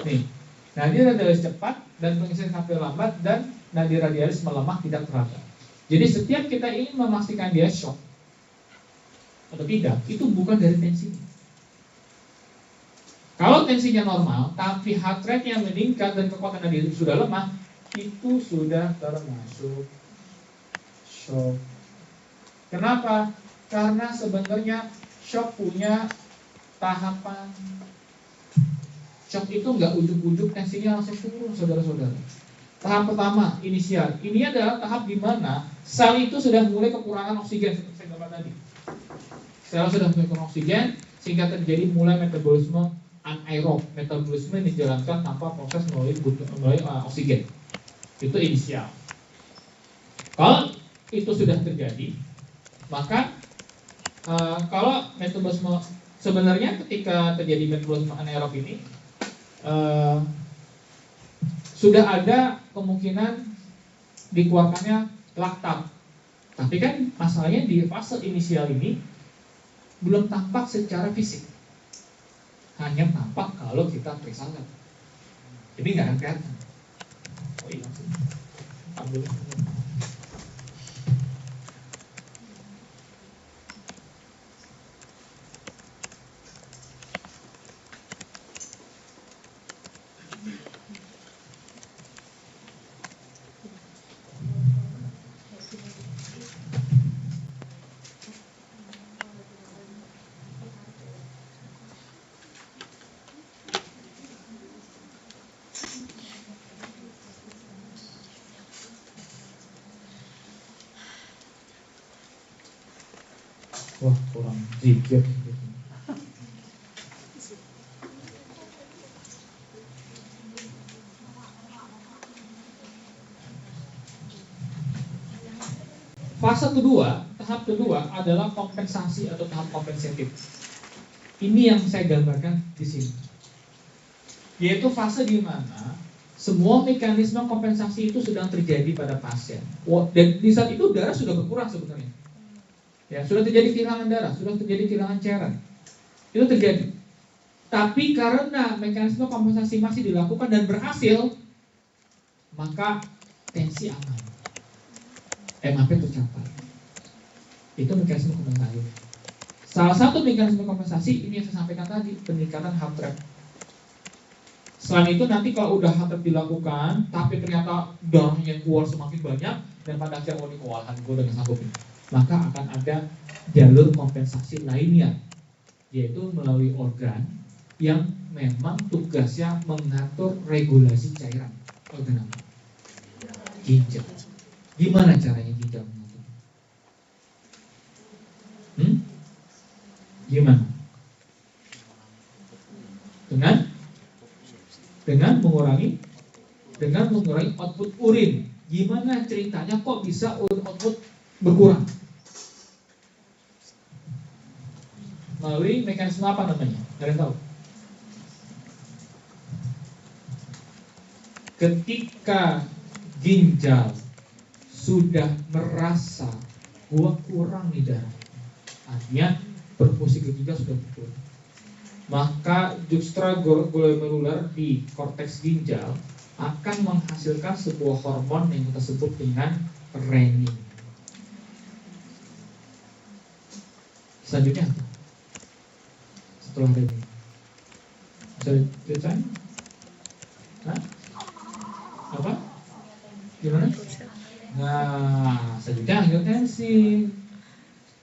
Nih, nadi radialis cepat dan pengisian kapil lambat dan nadi radialis melemah tidak teraba. Jadi setiap kita ingin memastikan dia shock atau tidak, itu bukan dari tensinya. Kalau tensinya normal, tapi heart rate yang meningkat dan kekuatan nadi itu sudah lemah, itu sudah termasuk shock. Kenapa? Karena sebenarnya shock punya tahapan. Shock itu nggak ujuk-ujuk tensinya langsung turun, saudara-saudara. Tahap pertama, inisial. Ini adalah tahap di mana sel itu sudah mulai kekurangan oksigen seperti saya gambar tadi. Sel sudah mulai kekurangan oksigen sehingga terjadi mulai metabolisme anaerob. Metabolisme yang dijalankan tanpa proses melalui oksigen. Itu inisial. Kalau itu sudah terjadi, maka kalau metabolisme sebenarnya ketika terjadi metabolisme anaerob ini sudah ada kemungkinan dikeluarkannya laktat. Tapi kan masalahnya di fase inisial ini belum tampak secara fisik. Hanya tampak kalau kita periksa lab. Jadi nggak akan kelihatan. Oh iya, ambil. Wah, kurang zikir. Fase kedua, tahap kedua adalah kompensasi atau tahap kompensatif. Ini yang saya gambarkan di sini. Yaitu fase di mana semua mekanisme kompensasi itu sedang terjadi pada pasien. Dan di saat itu darah sudah berkurang sebenarnya. Ya, sudah terjadi kehilangan darah, sudah terjadi kehilangan cairan. Itu terjadi. Tapi karena mekanisme kompensasi masih dilakukan dan berhasil, maka tensi aman. MAP tercapai. Itu mekanisme kompensasi. Salah satu mekanisme kompensasi ini yang saya sampaikan tadi, peningkatan heart rate. Selain itu nanti kalau udah heart rate dilakukan, tapi ternyata darahnya keluar semakin banyak dan pada akhirnya kewalahan gue udah sanggup ini, maka akan ada jalur kompensasi lainnya, yaitu melalui organ yang memang tugasnya mengatur regulasi cairan. Organ apa? Ginjal. Gimana caranya ginjal mengatur? Gimana? Dengan mengurangi output urin. Gimana ceritanya kok bisa output berkurang? Melalui mekanisme apa namanya? Ada yang tahu? Ketika ginjal sudah merasa gua kurang nih darah, artinya perfusi ke ginjal sudah berkurang, maka juxtaglomerular di korteks ginjal akan menghasilkan sebuah hormon yang kita sebut dengan renin. Selanjutnya apa? Setelah renin, bisa diceritain? Apa? Gimana? Nah, selanjutnya angiotensin.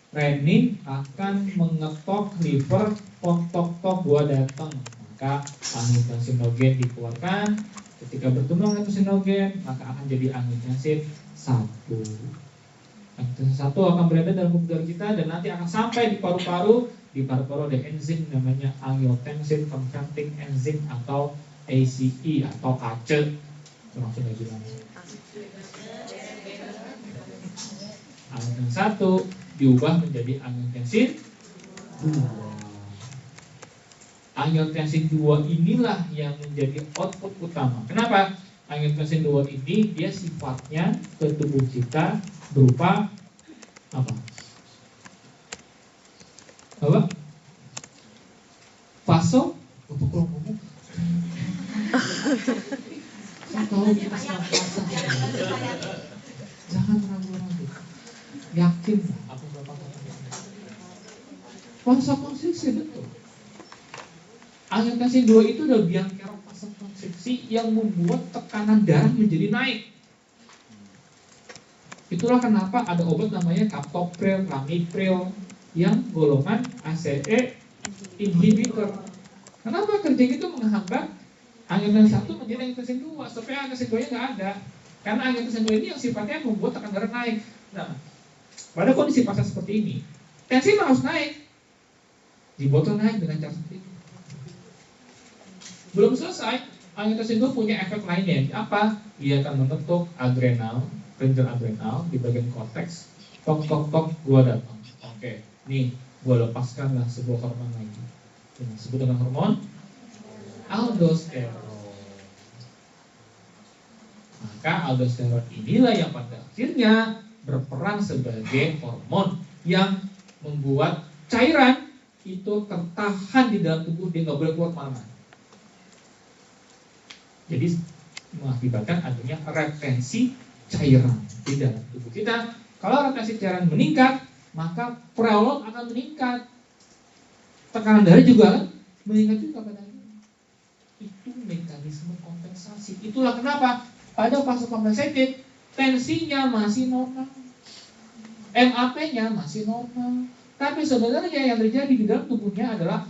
Renin akan mengetok liver, tok gua datang, maka angiotensinogen dikeluarkan. Ketika bertemu angiotensinogen, maka akan jadi angiotensin 1. Angiotensin 1 akan berada dalam pembuluh darah kita dan nanti akan sampai di paru-paru. Di paru-paru ada enzim namanya angiotensin converting enzyme atau ACE atau ACE. Langsung aja bilang. Angiotensin 1 diubah menjadi angiotensin 2. Angiotensin 2 inilah yang menjadi output utama. Kenapa? Angiotensin 2 ini dia sifatnya ke tubuh kita berupa apa? Vaso? kalau kita sedang puasa. Jangan ragu-ragu. Yakin apa Bapak katakan. Vasokonstriksi betul. Angiotensin 2 itu adalah biang kerok vasokonstriksi yang membuat tekanan darah menjadi naik. Itulah kenapa ada obat namanya captopril, ramipril yang golongan ACE inhibitor. Kenapa kerja itu menghambat angiotensin 1 menjadi angiotensin 2 supaya angiotensin 2 nya nggak ada. Karena angiotensin 2 ini yang sifatnya membuat tekanan darah naik. Nah, pada kondisi pasien seperti ini, tensi harus naik. Di botol naik dengan cara seperti itu. Belum selesai, angiotensin 2 punya efek lainnya. Apa? Dia akan mengetuk adrenal, kelenjar adrenal di bagian korteks. Tok tok tok, gua datang. Oke, nih gua lepaskanlah sebuah hormon lagi. Yang disebut dengan hormon aldosteron. Maka aldosteron inilah yang pada akhirnya berperan sebagai hormon yang membuat cairan itu tertahan di dalam tubuh, dia nggak boleh keluar kemana-mana. Jadi mengakibatkan adanya retensi cairan di dalam tubuh kita. Kalau retensi cairan meningkat, maka preolog akan meningkat. Tekanan darah juga akan meningkat juga pada akhirnya. Itu mekanisme kompensasi. Itulah kenapa pada fase kompensatif tensinya masih normal, MAP-nya masih normal, tapi sebenarnya yang terjadi di dalam tubuhnya adalah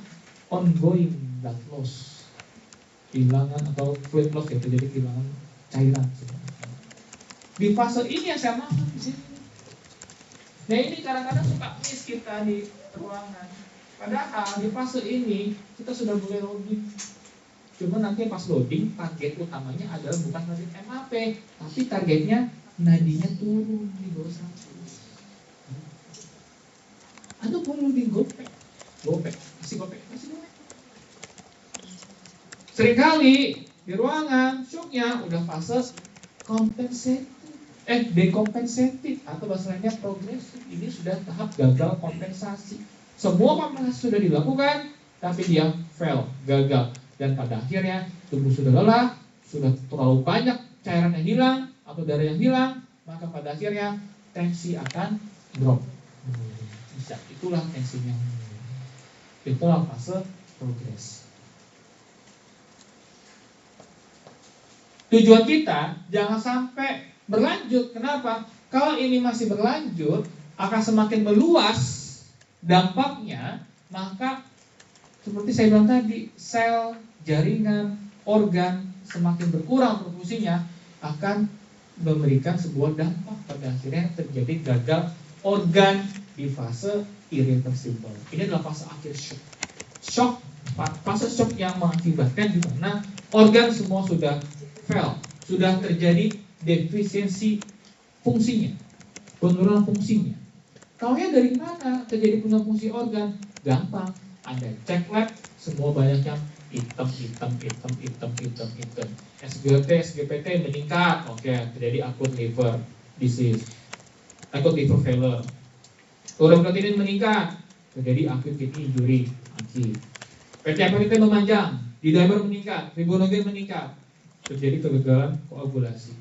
ongoing blood loss. Kehilangan atau fluid loss, ya, terjadi kehilangan cairan. Di fase ini yang saya maksud di sini. Nah, ini kadang-kadang suka miss kita di ruangan. Padahal di fase ini kita sudah mulai loading. Cuma nanti pas loading target utamanya adalah bukan target MAP, tapi targetnya nadinya turun di bawah 100. Anda boleh loading gopek, masih gopek. Seringkali di ruangan shocknya udah fase dekompensatif atau bahasa lainnya progresif. Ini sudah tahap gagal kompensasi. Semua kompensasi sudah dilakukan, tapi dia fail, gagal, dan pada akhirnya tubuh sudah lelah, sudah terlalu banyak cairan yang hilang atau darah yang hilang, maka pada akhirnya tensi akan drop. Bisa, itulah tensinya. Itulah fase progres. Tujuan kita jangan sampai berlanjut. Kenapa? Kalau ini masih berlanjut, akan semakin meluas dampaknya. Maka seperti saya bilang tadi, sel, jaringan, organ semakin berkurang berfungsinya, akan memberikan sebuah dampak. Pada akhirnya terjadi gagal organ di fase irreversible. Ini adalah fase akhir shock. Fase shock yang mengakibatkan di mana organ semua sudah fail, sudah terjadi defisiensi fungsinya, penurunan fungsinya. Taunya dari mana terjadi penurunan fungsi organ? Gampang, Anda cek lab, semua banyak yang hitam. SGPT meningkat, oke, terjadi acute liver disease, acute liver failure. Urokrotinin meningkat, terjadi acute kidney injury, PT-PT memanjang, D-dimer meningkat, fibrinogen meningkat, terjadi kegagalan koagulasi.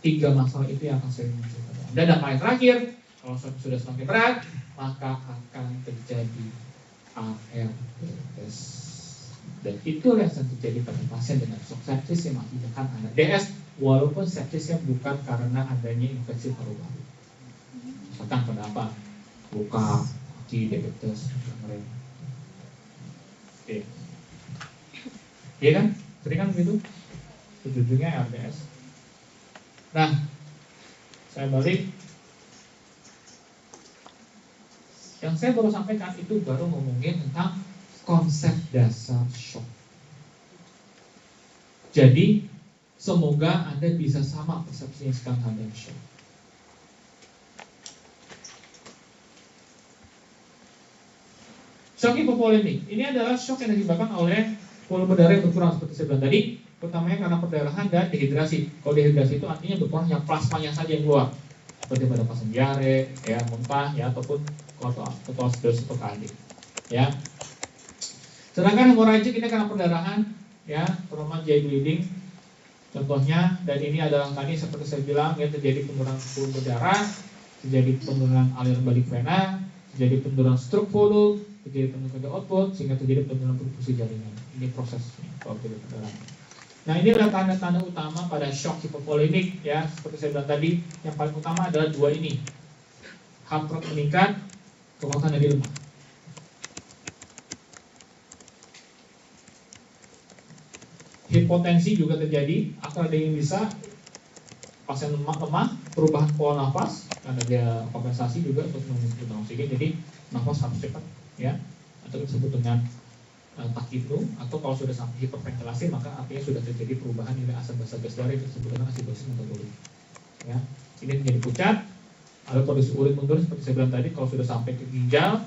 3 masalah itu yang akan sering muncul. Dan yang paling terakhir, kalau sudah semakin berat, maka akan terjadi ARDS. Dan itulah yang terjadi pada pasien dengan shock sepsis yang mengakibatkan ARDS, walaupun sepsisnya bukan karena adanya infeksi paru-paru. Misalkan pada apa? Luka, diabetes, mereka. Oke. Iya kan? Sering kan begitu? Ujung-ujungnya RDS. Nah, saya balik. Yang saya baru sampaikan itu baru ngomongin tentang konsep dasar shock. Jadi, semoga Anda bisa sama persepsinya sekarang terhadap shock. Shock hipovolemik. Ini adalah shock yang disebabkan oleh volume darah yang berkurang seperti saya bilang tadi. Pertamanya karena perdarahan dan dehidrasi. Kalau dehidrasi itu artinya berkurang yang plasmanya saja yang keluar, seperti pada pasien diare, ya, muntah, ya, ataupun ketoasidosis atau KD. Ya. Sedangkan hemoragik ini karena perdarahan ya, trauma GI bleeding contohnya. Dan ini adalah tadi seperti saya bilang ya, terjadi penurunan volume darah, terjadi penurunan aliran balik vena, terjadi penurunan stroke volume, terjadi penurunan output, sehingga terjadi penurunan perfusi jaringan. Ini prosesnya kalau terjadi perdarahan. Nah, ini adalah tanda-tanda utama pada shock hipovolemik ya. Seperti saya bilang tadi, yang paling utama adalah dua ini. Heart rate meningkat, kekuatan nadi lemah. Hipotensi juga terjadi, atau ada yang bisa pasien lemah, perubahan pola nafas karena dia kompensasi juga untuk menggunakan oksigen, jadi nafas harus cepat ya, atau disebut dengan tachypnea, atau kalau sudah sampai hiperventilasi maka artinya sudah terjadi perubahan nilai asam basa gas darah yang disebut dengan asidosis metabolik ya. Ini menjadi pucat, ada produksi urin mundur seperti saya bilang tadi. Kalau sudah sampai ke ginjal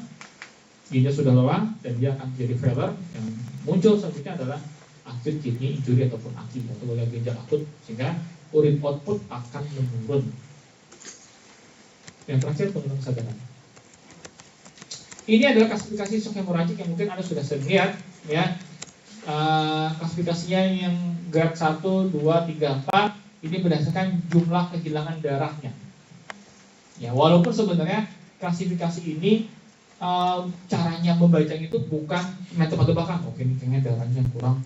sudah lelah dan dia akan menjadi failure. Yang muncul selanjutnya adalah acute kidney injury ataupun AKI atau gagal ginjal akut, sehingga urin output akan menurun. Yang terakhir, penurunan kesadaran. Ini adalah klasifikasi shock hemorragik yang mungkin Anda sudah sering lihat ya. Klasifikasinya yang grade 1, 2, 3, 4 ini berdasarkan jumlah kehilangan darahnya. Ya, walaupun sebenarnya klasifikasi ini caranya membacanya itu bukan main tebak-tebakan. Oke, ini kayaknya darahnya kurang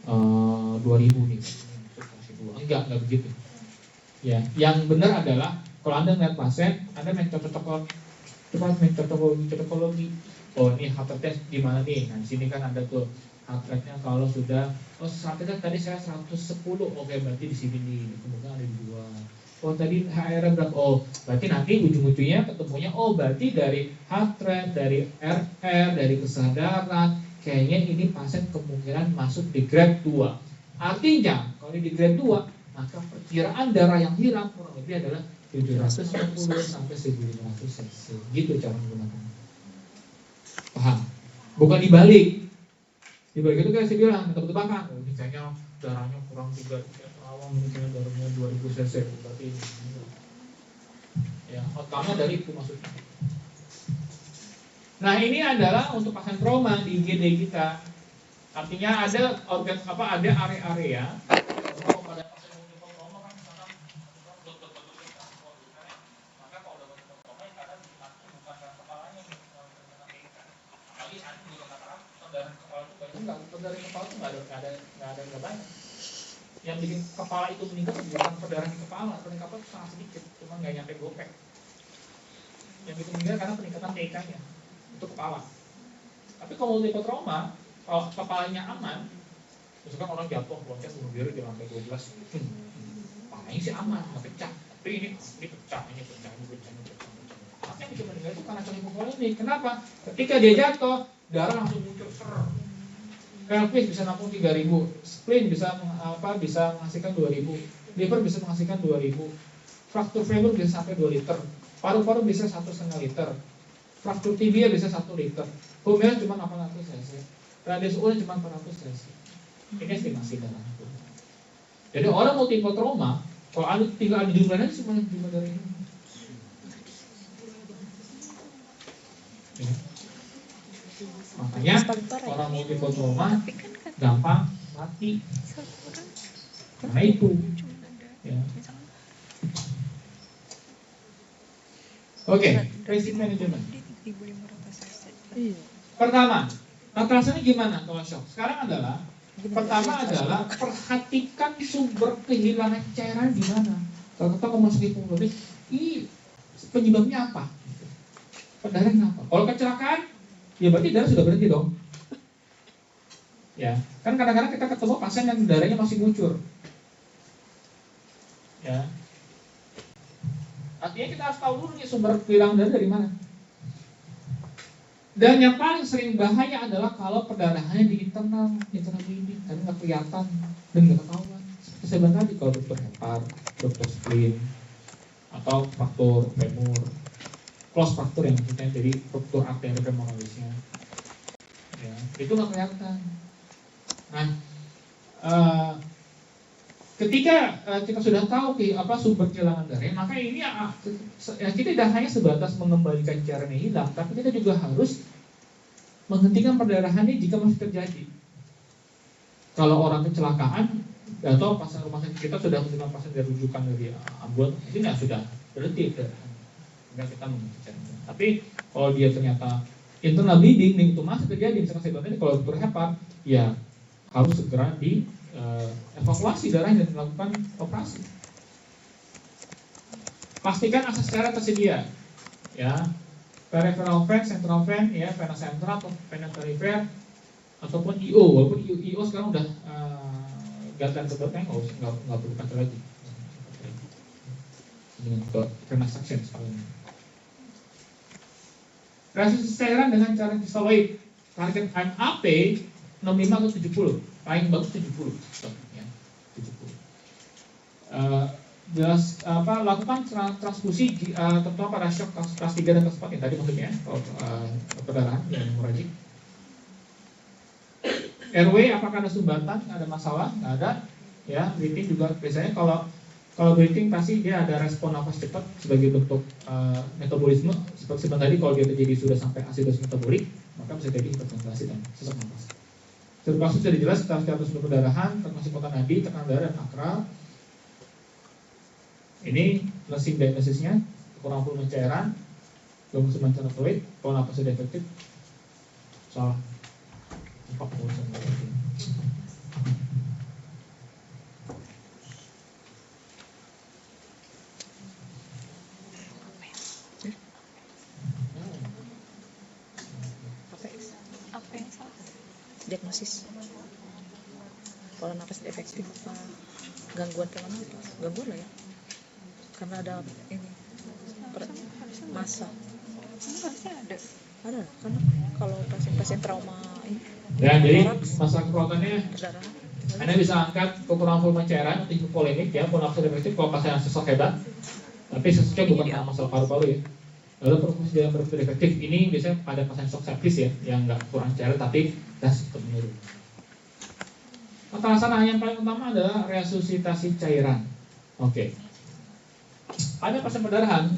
2000 nih. Enggak begitu. Ya, yang benar adalah kalau Anda melihat pasien, Anda main cocokologi. Oh, ini heart rate di mana nih? Nah, di sini kan ada tuh heart rate-nya kalau sudah heart rate tadi saya 110. Oke, berarti di sini nih, kemudian ada 2. Oh, tadi HR berapa? Oh, berarti nanti ujung-ujungnya ketemunya berarti dari heart rate, dari RR, dari kesadaran, kayaknya ini pasien kemungkinan masuk di grade 2. Artinya, kalau di grade 2, maka perkiraan darah yang hilang kurang lebih adalah 750 sampai 1500 cc. Gitu cara menggunakannya. Paham? Bukan dibalik. Dibalik itu kayak saya bilang, tebak-tebakan. Oh, ini kayaknya darahnya kurang 3 awal, ini kayaknya darahnya 2000 cc. Berarti ini. Ya, outcome-nya dari itu maksudnya. Nah, ini adalah untuk pasien trauma di IGD kita. Artinya ada organ ada area-area. Dari kepala itu nggak ada banyak. Yang bikin kepala itu meningkat bukan perdarahan di kepala, perdarahan kepala itu sangat sedikit, cuma nggak nyampe gopek. Yang bikin meninggal karena peningkatan TK-nya untuk kepala. Tapi kalau multiple trauma, kalau kepalanya aman, misalkan orang jatuh loncat bunuh diri di lantai 12, kepalanya sih aman, nggak pecah. Tapi ini pecah. Artinya yang bisa meninggal itu karena shock hipovolemik. Kenapa? Ketika dia jatuh, darah langsung muncul pelvis bisa nampung 3000, spleen bisa menghasilkan 2000, liver bisa menghasilkan 2000, fraktur femur bisa sampai 2 liter, paru-paru bisa 1,5 liter, fraktur tibia bisa 1 liter, humeral cuma 800 cc, radius urin cuma 400 cc. Ini estimasi darah. Jadi orang multiple trauma, kalau tinggal ada jumlahnya cuma jumlah darah ini. Ya. Makanya orang multiple trauma gampang mati karena itu ya. Oke, risk management. Pertama, tata rasanya gimana kalau shock? Sekarang adalah perhatikan sumber kehilangan cairan di mana. Kalau kita mau masuk hipovolemik, ini penyebabnya apa? Perdarahan apa? Kalau kecelakaan, ya berarti darah sudah berhenti dong. Ya, kan kadang-kadang kita ketemu pasien yang darahnya masih ngucur. Ya. Artinya kita harus tahu dulu nih sumber kehilangan darah dari mana. Dan yang paling sering bahaya adalah kalau perdarahannya di internal ini, karena nggak kelihatan dan nggak ketahuan. Seperti saya bilang tadi, kalau dokter hepar, dokter spleen, atau fraktur femur, close fraktur yang maksudnya jadi ruptur arteri femoralisnya, ya, itu nggak kelihatan. Nah, ketika kita sudah tahu sumber kehilangan darah, maka ini kita tidak hanya sebatas mengembalikan cairan yang hilang, tapi kita juga harus menghentikan perdarahannya jika masih terjadi. Kalau orang kecelakaan, atau pasien rumah sakit kita sudah menerima pasien dari rujukan dari ambulan, ini ya sudah berhenti, enggak kita membicarakan. Tapi kalau dia ternyata internal bleeding itu masih terjadi, misalkan saya ini kalau dokter hepat, ya harus segera di evakuasi darahnya dan melakukan operasi. Pastikan akses cairan tersedia, ya, peripheral vein, central vein, ya, vena central atau vena perifer, ataupun IO, walaupun IO sekarang udah gatan kedoknya nggak perlu pakai lagi dengan vena suction sekali. Resusitasi cairan dengan cara kristaloid, target MAP 65 atau 70, paling bagus 70, ya, 70. Lakukan transfusi terutama pada shock kelas 3 dan kelas 4 yang tadi maksudnya perdarahan yang hemoragik. RW apakah ada sumbatan? Nggak ada masalah, nggak ada. Ya, breathing juga biasanya kalau breathing pasti dia ada respon nafas cepat sebagai bentuk metabolisme. Seperti tadi kalau dia terjadi sudah sampai asidosis metabolik, maka bisa jadi hiperventilasi dan sesak nafas. Sirkulasi sudah jelas, status perdarahan, termasuk kekuatan nadi, tekanan darah dan akral. Ini nursing diagnosisnya, kurang volume cairan, belum sementara fluid, kalau napas sudah efektif, salah. Diagnosis kalau napas efektif apa gangguan kemana? Gangguan lah ya, karena ada ini masa ada karena kalau pasien trauma ini ya, jadi masalah kekuatannya Anda bisa angkat kekurangan volume cairan untuk hipovolemik ya, kalau nafas efektif kalau pasien sesak hebat, tapi sesaknya bukan masalah paru-paru ya. Lalu perfusi dalam berpikir efektif ini biasanya pada pasien shock sepsis ya, yang nggak kurang cairan tapi das tetap menurun. Laksana yang paling utama adalah resusitasi cairan. Oke. Pada pasien perdarahan,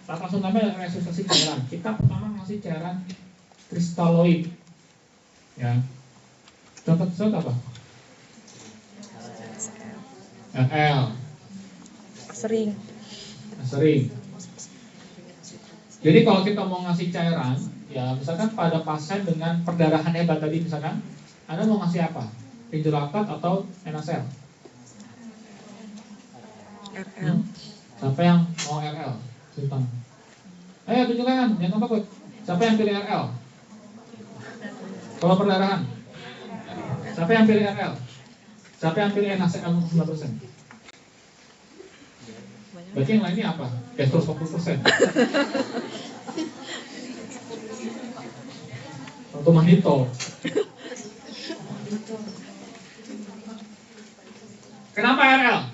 laksana utama adalah resusitasi cairan. Kita pertama ngasih cairan kristaloid. Ya. Contoh apa? LL. Sering. Jadi kalau kita mau ngasih cairan, ya misalkan pada pasien dengan perdarahan hebat tadi misalkan, Anda mau ngasih apa? Rinjolaktat atau NaCl? RL. Siapa yang mau RL? Sultan. Ayo tunjukkan, jangan takut. Siapa yang pilih RL? Kalau perdarahan. Siapa yang pilih RL? Siapa yang pilih NaCl 9%? Berarti yang lainnya apa? Dextrose 40%. Atau manitol. Kenapa RL?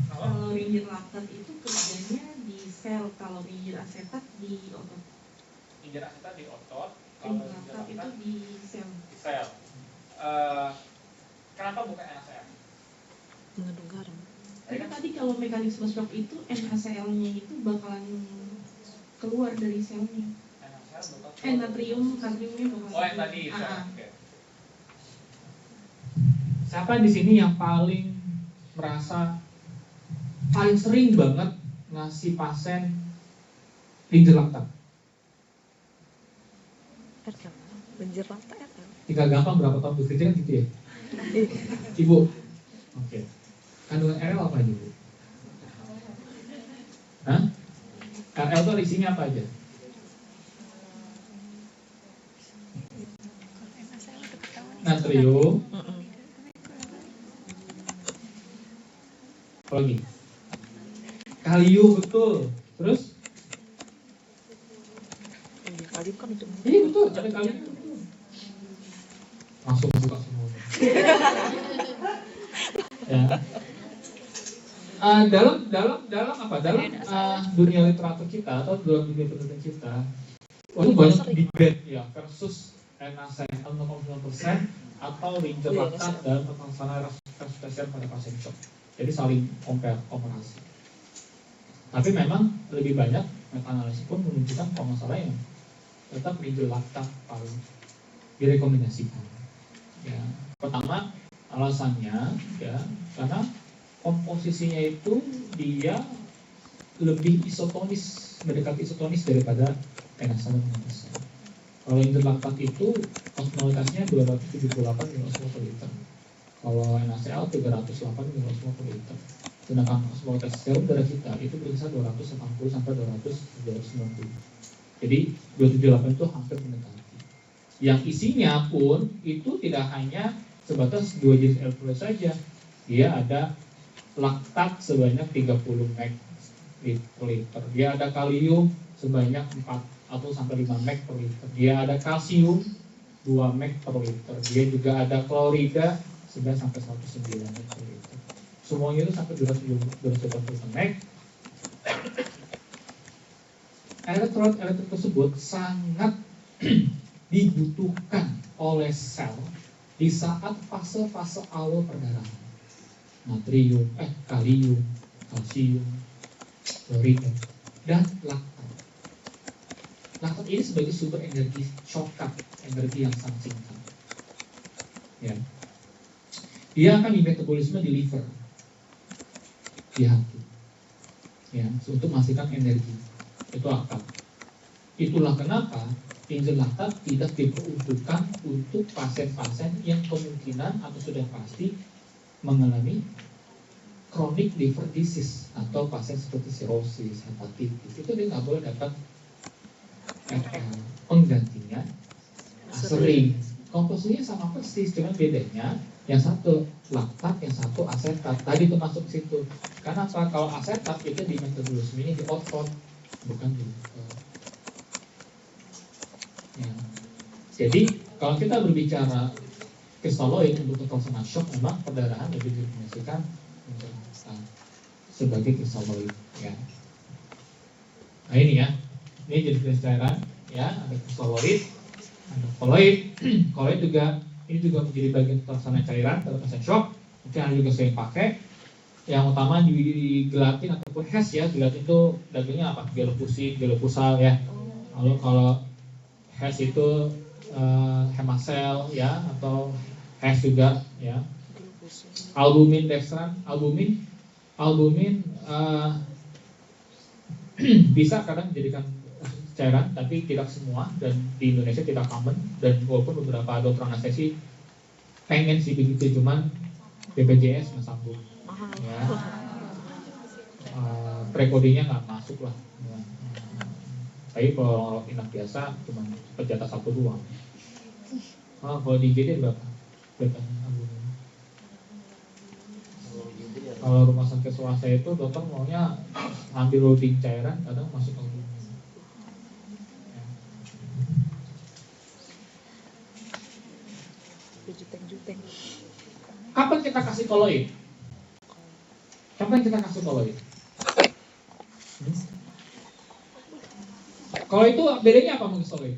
Kalau rinjolaktat itu kerjanya di sel, kalau rinjolacetat di otot. Rinjolacetat di otot, Rinjolaktat itu di sel. Kenapa bukan NaCl? Mengandung garam. Karena tadi kalau mekanisme shock itu NaCl-nya itu bakalan keluar dari selnya. Natriumnya bakalan. Oh, yang tadi. Okay. Siapa di sini yang paling merasa paling sering banget ngasih pasien rinjolaktat? RL. Rinjolaktat RL. Tinggal gampang berapa tahun bekerja kan gitu ya? Ibu. Oke. Kandungan RL apa aja, Bu? Hah? RL itu isinya apa aja? Natrium. Apa lagi? Kalium, betul. Terus? Kalium kan untuk Iya betul, ada kalium. Langsung buka semua. Ya. Dalam apa? Dalam dunia literatur kita atau dalam dunia penelitian kita, itu banyak debate ya versus NaCl 0,9% atau rinjolaktat dalam pelaksanaan resusitasi pada pasien shock. Jadi saling komparasi. Tapi memang lebih banyak meta-analisis pun menunjukkan kalau nggak salah yang tetap Riegel laktat paling direkomendasikan. Ya, pertama alasannya ya karena komposisinya itu dia lebih isotonis, mendekati isotonis daripada NaCl dan NaCl. Kalau interlaktat itu osmolitasnya 278 mol per liter. Kalau NaCl 308 mol per liter. Sedangkan osmolitas serum darah kita itu berkisar 280 sampai 290. Jadi 278 itu hampir mendekati. Yang isinya pun itu tidak hanya sebatas 2 jenis alkohol saja. Dia ada laktat sebanyak 30 mg per liter. Dia ada kalium sebanyak 4 atau sampai 5 mg per liter. Dia ada kalsium 2 mg per liter. Dia juga ada klorida 11 sampai 109 mg per liter. Semuanya itu sampai 280 mg. Elektrolit tersebut sangat dibutuhkan oleh sel di saat fase-fase awal perdarahan. Natrium, kalium, kalsium, klorida, dan laktat. Laktat ini sebagai sumber energi shortcut, energi yang sangat singkat. Ya. Dia akan dimetabolisme di liver, di hati, ya, untuk menghasilkan energi. Itu laktat. Itulah kenapa enzim laktat tidak diperuntukkan untuk pasien-pasien yang kemungkinan atau sudah pasti mengalami chronic liver disease atau pasien seperti sirosis, hepatitis. Itu dia nggak boleh dapat penggantinya sering. Komposisinya sama persis, cuma bedanya yang satu laktat, yang satu asetat. Tadi itu masuk ke situ. Karena apa? Kalau asetat itu di metabolismenya di otot, bukan di liver. Ya. Jadi kalau kita berbicara kristaloid untuk terkena shock, memang perdarahan lebih didefinisikan sebagai kristaloid. Ya. Nah ini ya, ini jadi cairan. Ya, ada kristaloid, ada koloid. Koloid juga ini juga menjadi bagian terlaksana cairan pada pasien shock. Mungkin ada juga sering pakai. Yang utama di gelatin ataupun HES ya. Gelatin itu dagingnya apa? Gelopusal ya. Lalu kalau HES itu hemasel ya, atau HES juga ya. Albumin, dextran, albumin bisa kadang dijadikan cairan, tapi tidak semua, dan di Indonesia tidak common, dan walaupun beberapa dokter anestesi pengen sih begitu, cuman BPJS nggak sanggup ya. Prekodinya nggak masuk lah ya. Tapi kalau inap biasa cuma penjata 1 doang. Kalau di IGD berapa? Kalau rumah sakit swasta itu dokter maunya ambil loading cairan, kadang masuk albumin. Juteng-juteng. Kapan kita kasih koloid? Kalau itu bedanya apa sama koloid?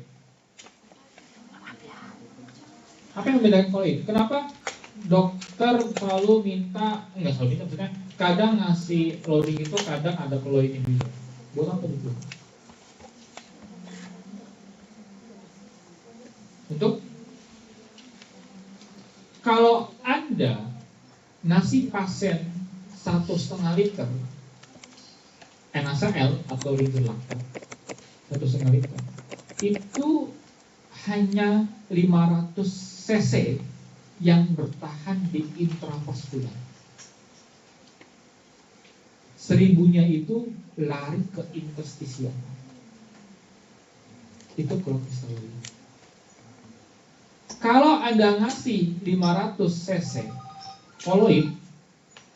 Apa yang membedakan koloid? Kenapa dokter selalu minta, maksudnya kadang ngasih loading itu kadang ada koloid ini juga. Buat apa itu? Untuk kalau Anda ngasih pasien 1,5 liter NaCl atau Riegel laktat 1,5 liter itu hanya 500 cc yang bertahan di intravaskular. 1000-nya itu lari ke interstisial. Itu kalau kristaloid. Kalau Anda ngasih 500 cc koloid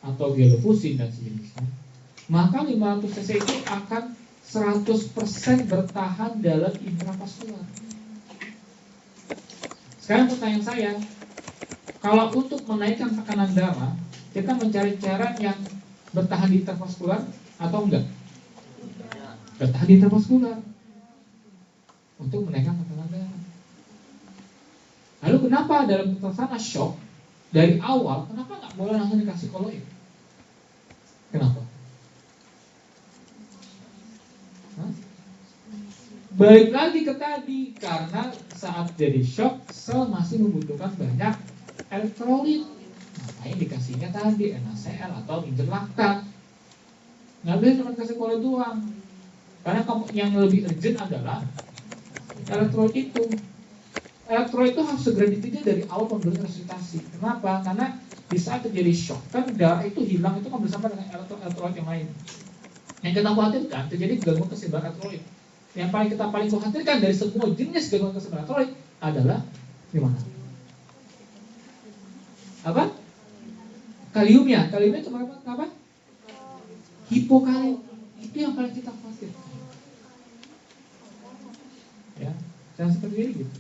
atau gelofusin dan sejenisnya, maka 500 cc itu akan 100% bertahan dalam intravaskular. Sekarang pertanyaan saya, kalau untuk menaikkan tekanan darah, kita mencari cara yang bertahan di intravaskular atau enggak? Bertahan di intravaskular untuk menaikkan tekanan darah. Lalu kenapa dalam terkena shock dari awal, kenapa nggak boleh langsung dikasih koloid? Kenapa? Balik lagi ke tadi, karena saat jadi shock, sel masih membutuhkan banyak elektrolit. Makanya dikasihnya tadi NaCl atau injek laktat. Nggak boleh cuma kasih kolet doang. Karena yang lebih urgent adalah elektrolit itu. Elektrolit itu harus segera dipilih dari awal pemberian resusitasi. Kenapa? Karena di saat terjadi shock, kan darah itu hilang itu kan bersama dengan elektrolit yang lain. Yang kita khawatirkan terjadi gangguan keseimbangan elektrolit. Yang kita paling khawatirkan dari semua jenis gangguan keseimbangan elektrolit adalah gimana? Apa? Kaliumnya. Kaliumnya cuma apa? Hipokalium. Itu yang paling kita khawatirkan. Ya, jangan seperti ini gitu.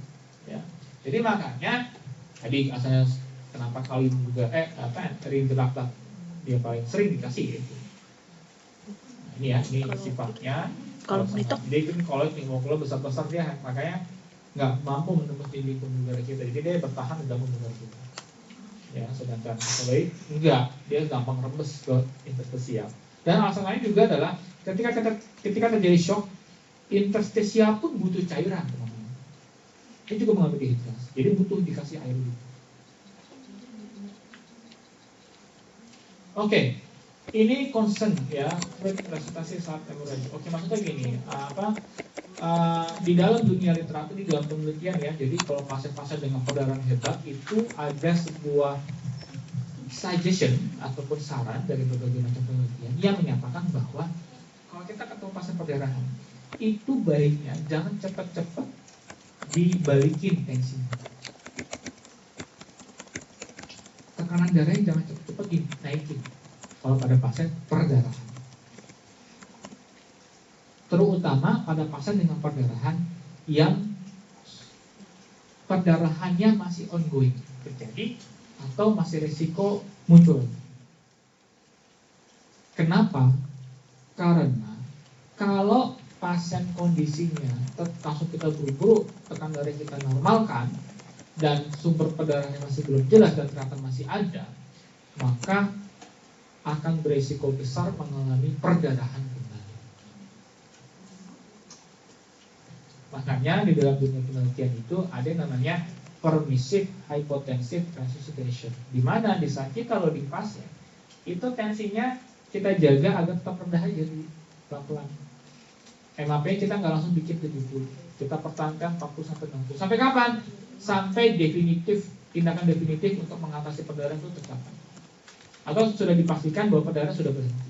Ya. Jadi makanya tadi asalnya kenapa kalium juga rindelaktat dia paling sering dikasih gitu. Nah, ini ya, ini sifatnya. Kalau monitor, dia itu kalau hemoglobin besar-besar dia makanya nggak mampu menembus dinding pembuluh darah kita. Jadi dia bertahan di dalam pembuluh darah kita. Ya, sedangkan kalau enggak, dia gampang rembes ke interstisial. Dan alasan lain juga adalah ketika terjadi shock, interstisial pun butuh cairan, teman-teman. Dia juga mengalami dehidrasi. Jadi butuh dikasih air dulu. Oke, ini concern ya, resusitasi saat hemorrhage. Oke, maksudnya gini, di dalam dunia literatur, di dalam penelitian ya, jadi kalau pasien-pasien dengan perdarahan hebat itu ada sebuah suggestion ataupun saran dari berbagai macam penelitian yang menyatakan bahwa kalau kita ketemu pasien perdarahan, itu baiknya jangan cepat-cepat dibalikin tensinya. Tekanan darahnya jangan cepat-cepat dinaikin kalau pada pasien perdarahan. Terutama pada pasien dengan perdarahan yang perdarahannya masih ongoing terjadi atau masih risiko muncul. Kenapa? Karena kalau pasien kondisinya langsung kita buru-buru tekanan darah kita normalkan dan sumber perdarahannya masih belum jelas dan ternyata masih ada, maka akan berisiko besar mengalami perdarahan kembali. Makanya di dalam dunia penelitian itu ada yang namanya permissive hypotensive resuscitation, di mana di saat kita loading pasien itu tensinya kita jaga agar tetap rendah aja di pelan-pelan. MAP kita nggak langsung bikin 70, kita pertahankan 40-60. Sampai kapan? Sampai definitif, tindakan definitif untuk mengatasi perdarahan itu tercapai, atau sudah dipastikan bahwa perdarahan sudah berhenti.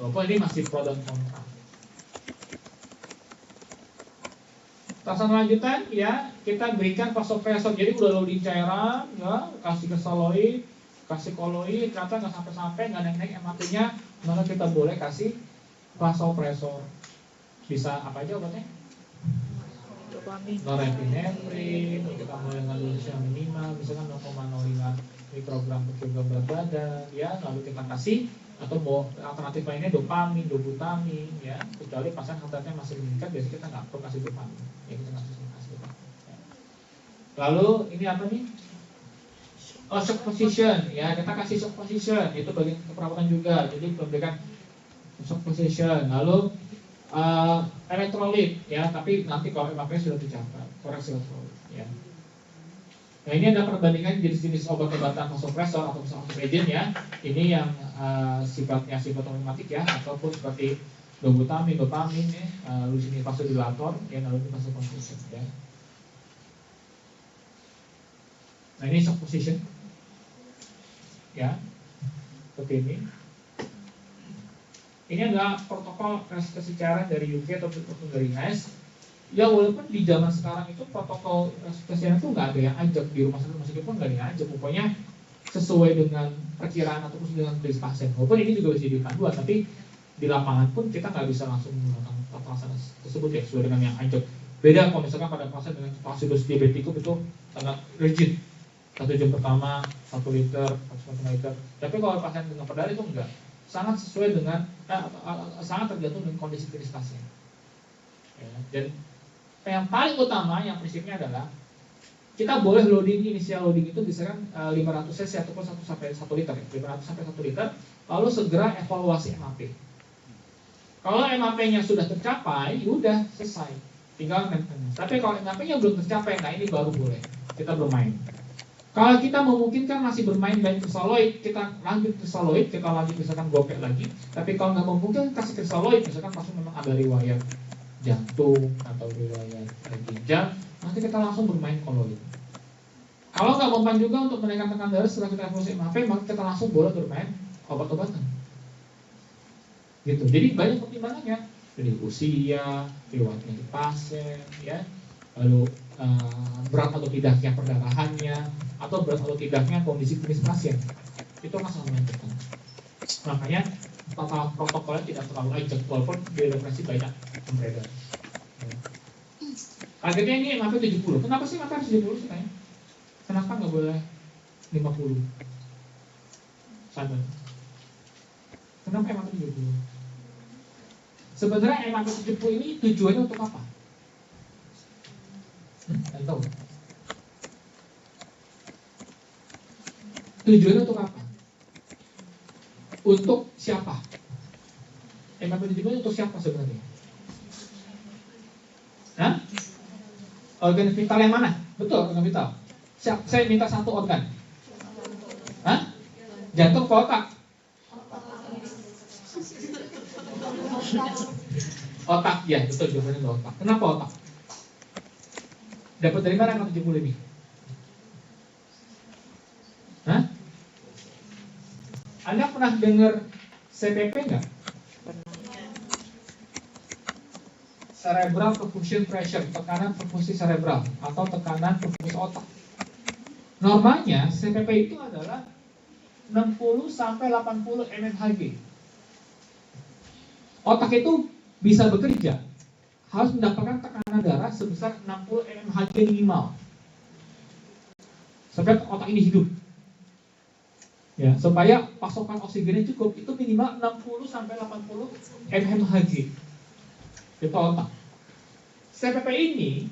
Walaupun ini masih pro dan kontra. Tahapan lanjutan ya, kita berikan vasopresor. Jadi udah loading cairan, ya, kasih kesaloid, kasih koloid, ternyata nggak sampai-sampai, nggak naik-naik MAP-nya, maka kita boleh kasih vasopresor. Bisa apa aja obatnya? Norepinephrine, kita mulai dengan dosis yang minimal, misalkan 0,05 mikrogram per kilogram berat badan, ya, lalu kita kasih, atau alternatif lainnya dopamin, dobutamin, ya, kecuali pasien heart-nya masih meningkat, biasanya kita nggak perlu kasih dopamin, ya, kita nggak perlu kasih dopamin. Ya. Lalu ini apa nih? Oh, shock position, ya, kita kasih shock position, itu bagian keperawatan juga, jadi memberikan shock position. Lalu elektrolit, ya, tapi nanti kalau MAP sudah dicapai, koreksi elektrolit, ya. Nah, ini ada perbandingan jenis-jenis obat-obatan vasopresor atau vasopressin, ya. Ini yang sifatnya simptomatik, ya, ataupun seperti dobutamin, dopamin, ya, lalu sini vasodilator, ya, lalu ini vasoconstriction, ya. Nah, ini shock position, ya, seperti ini. Ini adalah protokol resusitasi cairan dari UK atau dari US. Ya, walaupun di zaman sekarang itu protokol resusitasi cairan itu nggak ada yang ajak, di rumah sakit pun nggak ada yang ajak. Pokoknya sesuai dengan perkiraan ataupun dengan kondisi pasien. Walaupun ini juga bisa jadi panduan, tapi di lapangan pun kita nggak bisa langsung menggunakan protokol tersebut, ya, sesuai dengan yang ajak. Beda kalau misalkan pada pasien dengan acidus diabetikum itu sangat rigid. 1 jam pertama 1 liter, 1,5 liter. Tapi kalau pasien dengan perdarahan itu enggak. Sangat sesuai dengan sangat tergantung dengan kondisi klinis pasien. Ya, dan yang paling utama, yang prinsipnya adalah kita boleh loading, inisial loading itu misalkan 500 cc ataupun 1 sampai 1 liter, ya, 500 sampai 1 liter, lalu segera evaluasi MAP. Kalau MAP-nya sudah tercapai, udah selesai, tinggal maintenance. Tapi kalau MAP-nya belum tercapai, nah ini baru boleh kita bermain. Kalau kita memungkinkan masih bermain baik kristaloid, kita lanjut kristaloid, kita lanjut misalkan gopek lagi. Tapi kalau nggak memungkinkan kasih kristaloid, misalkan pasti memang ada riwayat jantung atau riwayat ginjal, nanti kita langsung bermain koloid. Kalau nggak mempan juga untuk menaikkan tekanan darah setelah kita evaluasi MAP, maka kita langsung boleh bermain obat-obatan. Gitu. Jadi banyak pertimbangannya, dari usia, riwayat penyakit pasien, ya, lalu berat atau tidaknya perdarahannya, atau berat atau tidaknya kondisi klinis pasien. Itu akan sangat menentukan. Makanya tata protokolnya tidak terlalu ajak, walaupun di referensi banyak beredar. Targetnya ini MAP 70. Kenapa sih MAP harus 70 sih tanya? Kenapa nggak boleh 50? Sadar. Kenapa MAP 70? Sebenarnya MAP 70 ini tujuannya untuk apa? Kalian tahu? Tujuannya untuk apa? Untuk siapa? MAP 70 untuk siapa sebenarnya? Hah? Organ vital yang mana? Betul, organ vital. Saya minta satu organ. Hah? Jantung atau otak? Otak, ya betul, jawabannya otak. Kenapa otak? Dapat dari mana MAP 70 ini? Hah? Anda pernah dengar CPP nggak? Cerebral perfusion pressure, tekanan perfusi cerebral atau tekanan perfusi otak. Normalnya CPP itu adalah 60 sampai 80 mmHg. Otak itu bisa bekerja, harus mendapatkan tekanan darah sebesar 60 mmHg minimal supaya otak ini hidup. Ya, supaya pasokan oksigennya cukup, itu minimal 60 sampai 80 mmHg. Itu otak. CPP ini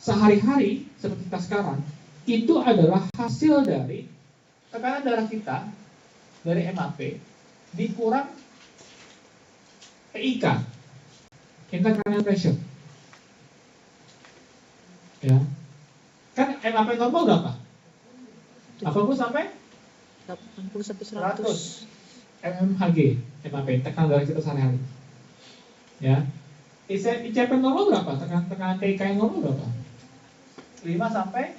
sehari-hari seperti kita sekarang itu adalah hasil dari tekanan darah kita dari MAP dikurang TIK, intracranial pressure. Ya, kan MAP normal berapa? 80 sampai 80 sampai 100 mmHg MAP tekanan darah kita sehari-hari. Ya. ICP normal berapa? Tekanan TIK yang normal berapa? 5 sampai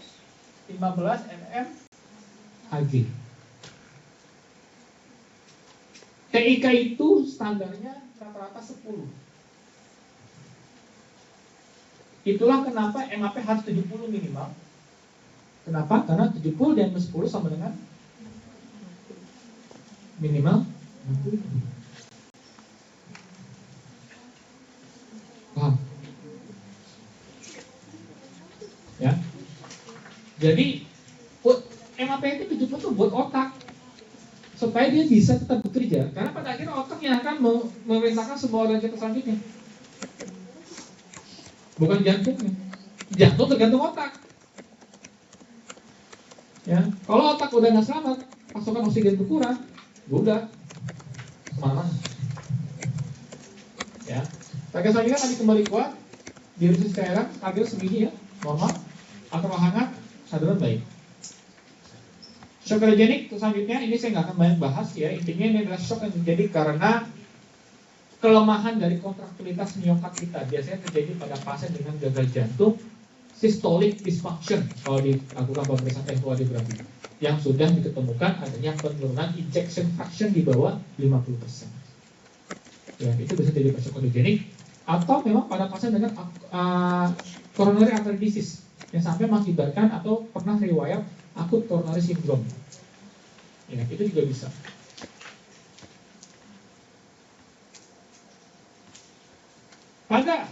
15 mmHg. TIK itu standarnya rata-rata 10. Itulah kenapa MAP harus 70 minimal. Kenapa? Karena 70 dan 10 sama dengan minimal 60. Paham? Ya. Jadi MAP itu 70 itu buat otak supaya dia bisa tetap bekerja. Karena pada akhirnya otak yang akan memerintahkan semua organ kita selanjutnya. Bukan jantungnya. Jantung tergantung otak. Ya, kalau otak udah nggak selamat, pasokan oksigen berkurang, udah kemana-mana. Ya, target selanjutnya tadi kembali kuat, diurusi cairan, target segini ya, normal, atau hangat, saduran baik. Shock keratogenik selanjutnya ini saya nggak akan banyak bahas ya, intinya ini adalah shock yang terjadi karena kelemahan dari kontraktilitas miokard kita, biasanya terjadi pada pasien dengan gagal jantung systolic dysfunction kalau dilakukan pemeriksaan ekokardiografi yang sudah diketemukan adanya penurunan ejection fraction di bawah 50%. Ya, itu bisa jadi shock keratogenik atau memang pada pasien dengan coronary artery disease yang sampai mengakibatkan atau pernah riwayat akut coronary syndrome. Ya, itu juga bisa. Pada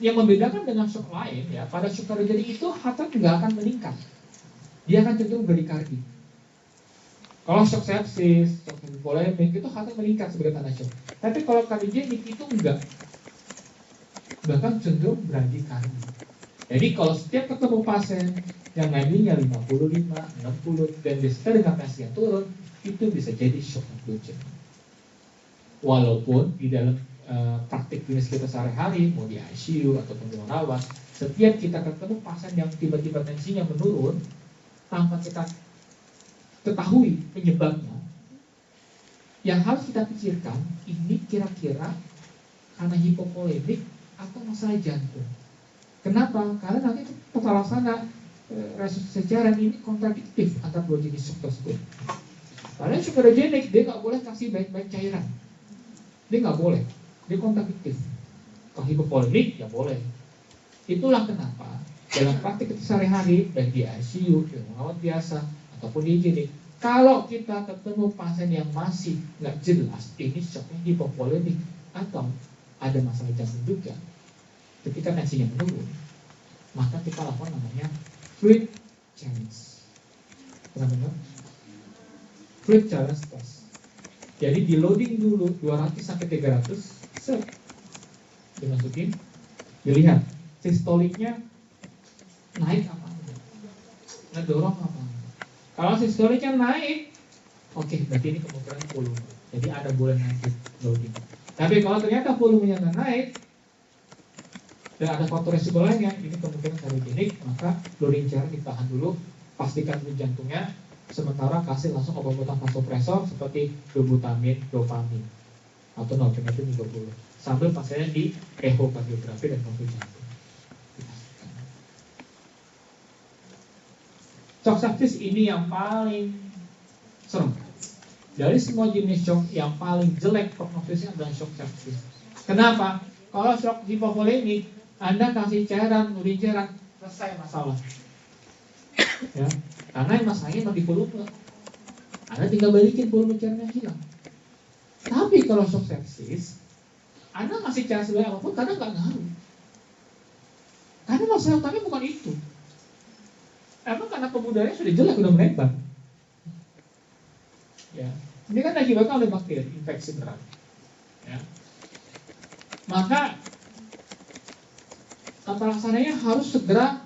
yang membedakan dengan shock lain ya, pada shock keratogenik itu heart rate nggak akan meningkat, dia akan cenderung bradikardi. Kalau shock sepsis, shock hipovolemik itu heart rate meningkat sebagai tanda shock. Tapi kalau kardiogenik itu enggak, bahkan cenderung bradikardi. Jadi kalau setiap ketemu pasien yang nadinya 55, 60 dan disertai dengan tensi yang turun, itu bisa jadi shock onclusion. Walaupun di dalam praktik klinis kita sehari-hari, mau di ICU ataupun di rawat, setiap kita ketemu pasien yang tiba-tiba tensinya menurun tanpa kita ketahui penyebabnya, yang harus kita pikirkan ini kira-kira karena hipovolemik atau masalah jantung. Kenapa? Karena nanti tata laksana resusitasi cairan ini kontradiktif antara dua jenis shock tersebut. Karena supragenik dia nggak boleh kasih baik-baik cairan, dia nggak boleh, dia kontradiktif. Kalau hipovolemik ya boleh. Itulah kenapa dalam praktik kita sehari-hari, baik di ICU, di rawat biasa ataupun di IGD, kalau kita ketemu pasien yang masih nggak jelas ini shocknya hipovolemik atau ada masalah jantung juga, ketika tensinya menurun, maka kita lakukan namanya fluid challenge. Pernah dengar? Fluid challenge test. Jadi di loading dulu 200 sampai 300, set, dimasukin, dilihat sistoliknya naik apa enggak, ngedorong apa enggak. Kalau sistoliknya naik, oke, berarti ini kemungkinan volume. Jadi ada boleh lanjut loading. Tapi kalau ternyata volumenya nggak naik dan ada faktor resiko lainnya, ini kemungkinan kariogenik, maka loading cairan ditahan dulu, pastikan dulu jantungnya, sementara kasih langsung obat-obatan vasopresor seperti dobutamin, dopamin atau norepinephrine 30 sambil pasiennya di ehokardiografi dan kontrol jantung. Shock sepsis ini yang paling serem. Dari semua jenis shock yang paling jelek prognosisnya adalah shock sepsis. Kenapa? Kalau shock hipovolemik, Anda kasih cairan, urin cairan, selesai masalah. Ya, karena yang masalahnya di volume. Anda tinggal balikin volume cairannya hilang. Tapi kalau shock sepsis, Anda ngasih cairan sebanyak apapun karena nggak ngaruh. Karena masalah utamanya bukan itu. Emang karena pembuluh sudah jelek, sudah melebar. Ya, ini kan akibatkan oleh bakteri, infeksi berat. Ya. Maka tata laksananya harus segera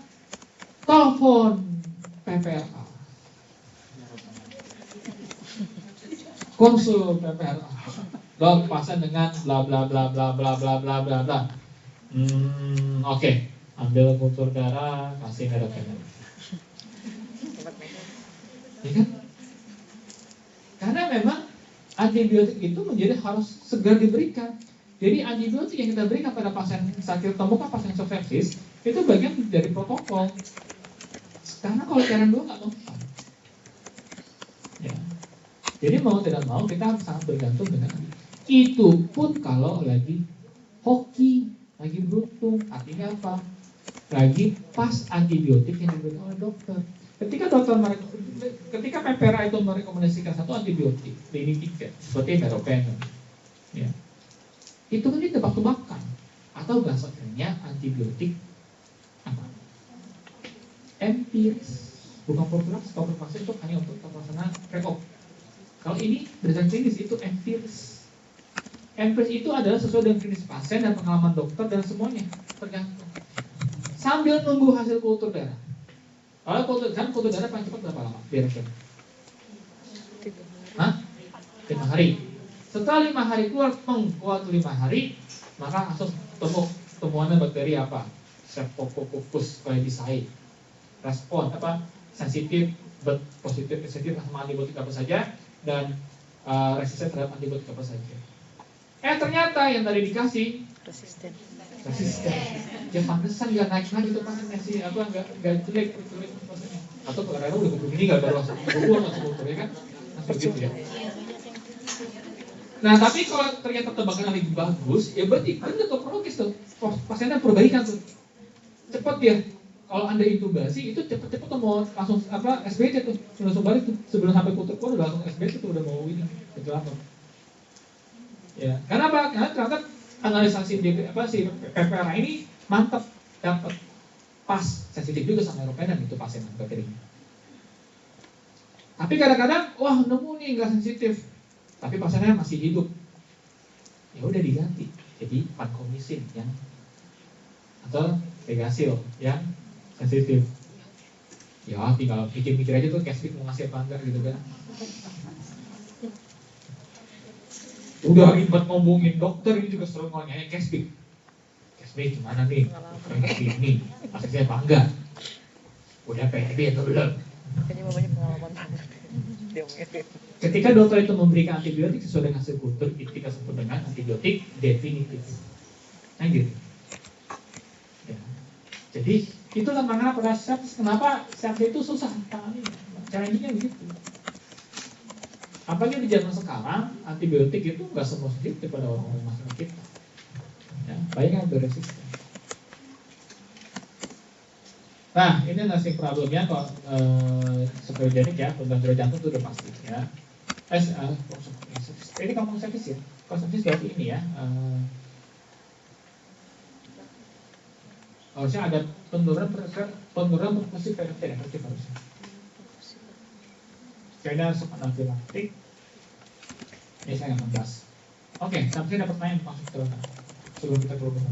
telepon PPRA, konsul PPRA, dok pasien dengan bla bla bla bla bla bla bla bla bla. Oke. Ambil kultur darah, kasih meropenem. Ya kan? Karena memang antibiotik itu menjadi harus segera diberikan. Jadi antibiotik yang kita berikan pada pasien saat kita temukan pasien shock sepsis itu bagian dari protokol. Karena kalau cairan dulu nggak mempan. Ya. Jadi mau tidak mau kita sangat bergantung dengan itu pun kalau lagi hoki, lagi beruntung, artinya apa? Lagi pas antibiotik yang diberikan oleh dokter. Ketika PPRA itu merekomendasikan satu antibiotik, ini tiket seperti meropenem, ya, itu kan ditebak-tebakan atau bahasa kerennya antibiotik apa? Empiris, bukan profilaks. Kalau profilaks itu hanya untuk pelaksanaan pre-op. Kalau ini berdasarkan klinis itu empiris. Empiris itu adalah sesuai dengan klinis pasien dan pengalaman dokter dan semuanya tergantung. Sambil nunggu hasil kultur darah. Kalau kultur darah paling cepat berapa lama? Biar-biar. 5 hari. Setelah 5 hari keluar 5 hari, maka langsung temuannya bakteri apa? Streptococcus pyogenes. Respon apa? Sensitif, positif, sensitif sama antibiotik apa saja, dan resisten terhadap antibiotik apa saja. Ternyata yang tadi dikasih resisten. Ya pantesan nggak naik itu pasien sih, apa nggak jelek pasiennya. Atau karena udah begini nggak baru langsung kultur ya kan? Begitu ya. Nah tapi kalau ternyata tebakan lagi bagus, ya berarti benar tuh proges tuh, pasiennya perbaikan tuh, cepat dia. Kalau Anda intubasi itu cepet-cepet tuh mau langsung apa SBC tuh, langsung balik tuh sebelum sampai kultur udah langsung SBC tuh udah mau ini, itu apa? Ya, karena apa? Karena ternyata analisa si PPRA ini mantap, dapat pas, sensitif juga sama meropenem itu pasien bakterinya. Tapi kadang-kadang, wah nemu nih nggak sensitif, tapi pasiennya masih hidup, ya udah diganti jadi vancomycin yang atau Pegasil yang sensitif. Ya tinggal mikir-mikir aja tuh Caspic mau ngasih apa enggak gitu kan. Udah ribet ngomongin dokter, ini juga selalu nanya cashback. Cashback gimana nih? Dokternya ini, aksesnya apa enggak? Udah PNB atau belum? Kayaknya mamanya pengalaman banget. Dia ngomongin. Ketika dokter itu memberikan antibiotik sesuai dengan hasil kultur, itu kita sebut dengan antibiotik definitif. Nah gitu. Ya. Jadi itulah mengapa kenapa sepsis itu susah tangani. Caranya begitu. Apalagi di zaman sekarang antibiotik itu nggak semua sedikit pada orang-orang masyarakat kita. Ya, banyak yang beresisten. Nah, ini nasi problemnya kalau seperti ya, pembantu jantung itu udah pasti ya. Ini kampung sepsis ya. Kalau sepsis berarti ini ya. Harusnya ada penurunan perfusi efektif harusnya. Kayaknya harus anafilaktik. Ini saya nggak membahas. Oke, sampai ada pertanyaan masuk silakan. Sebelum kita keluar.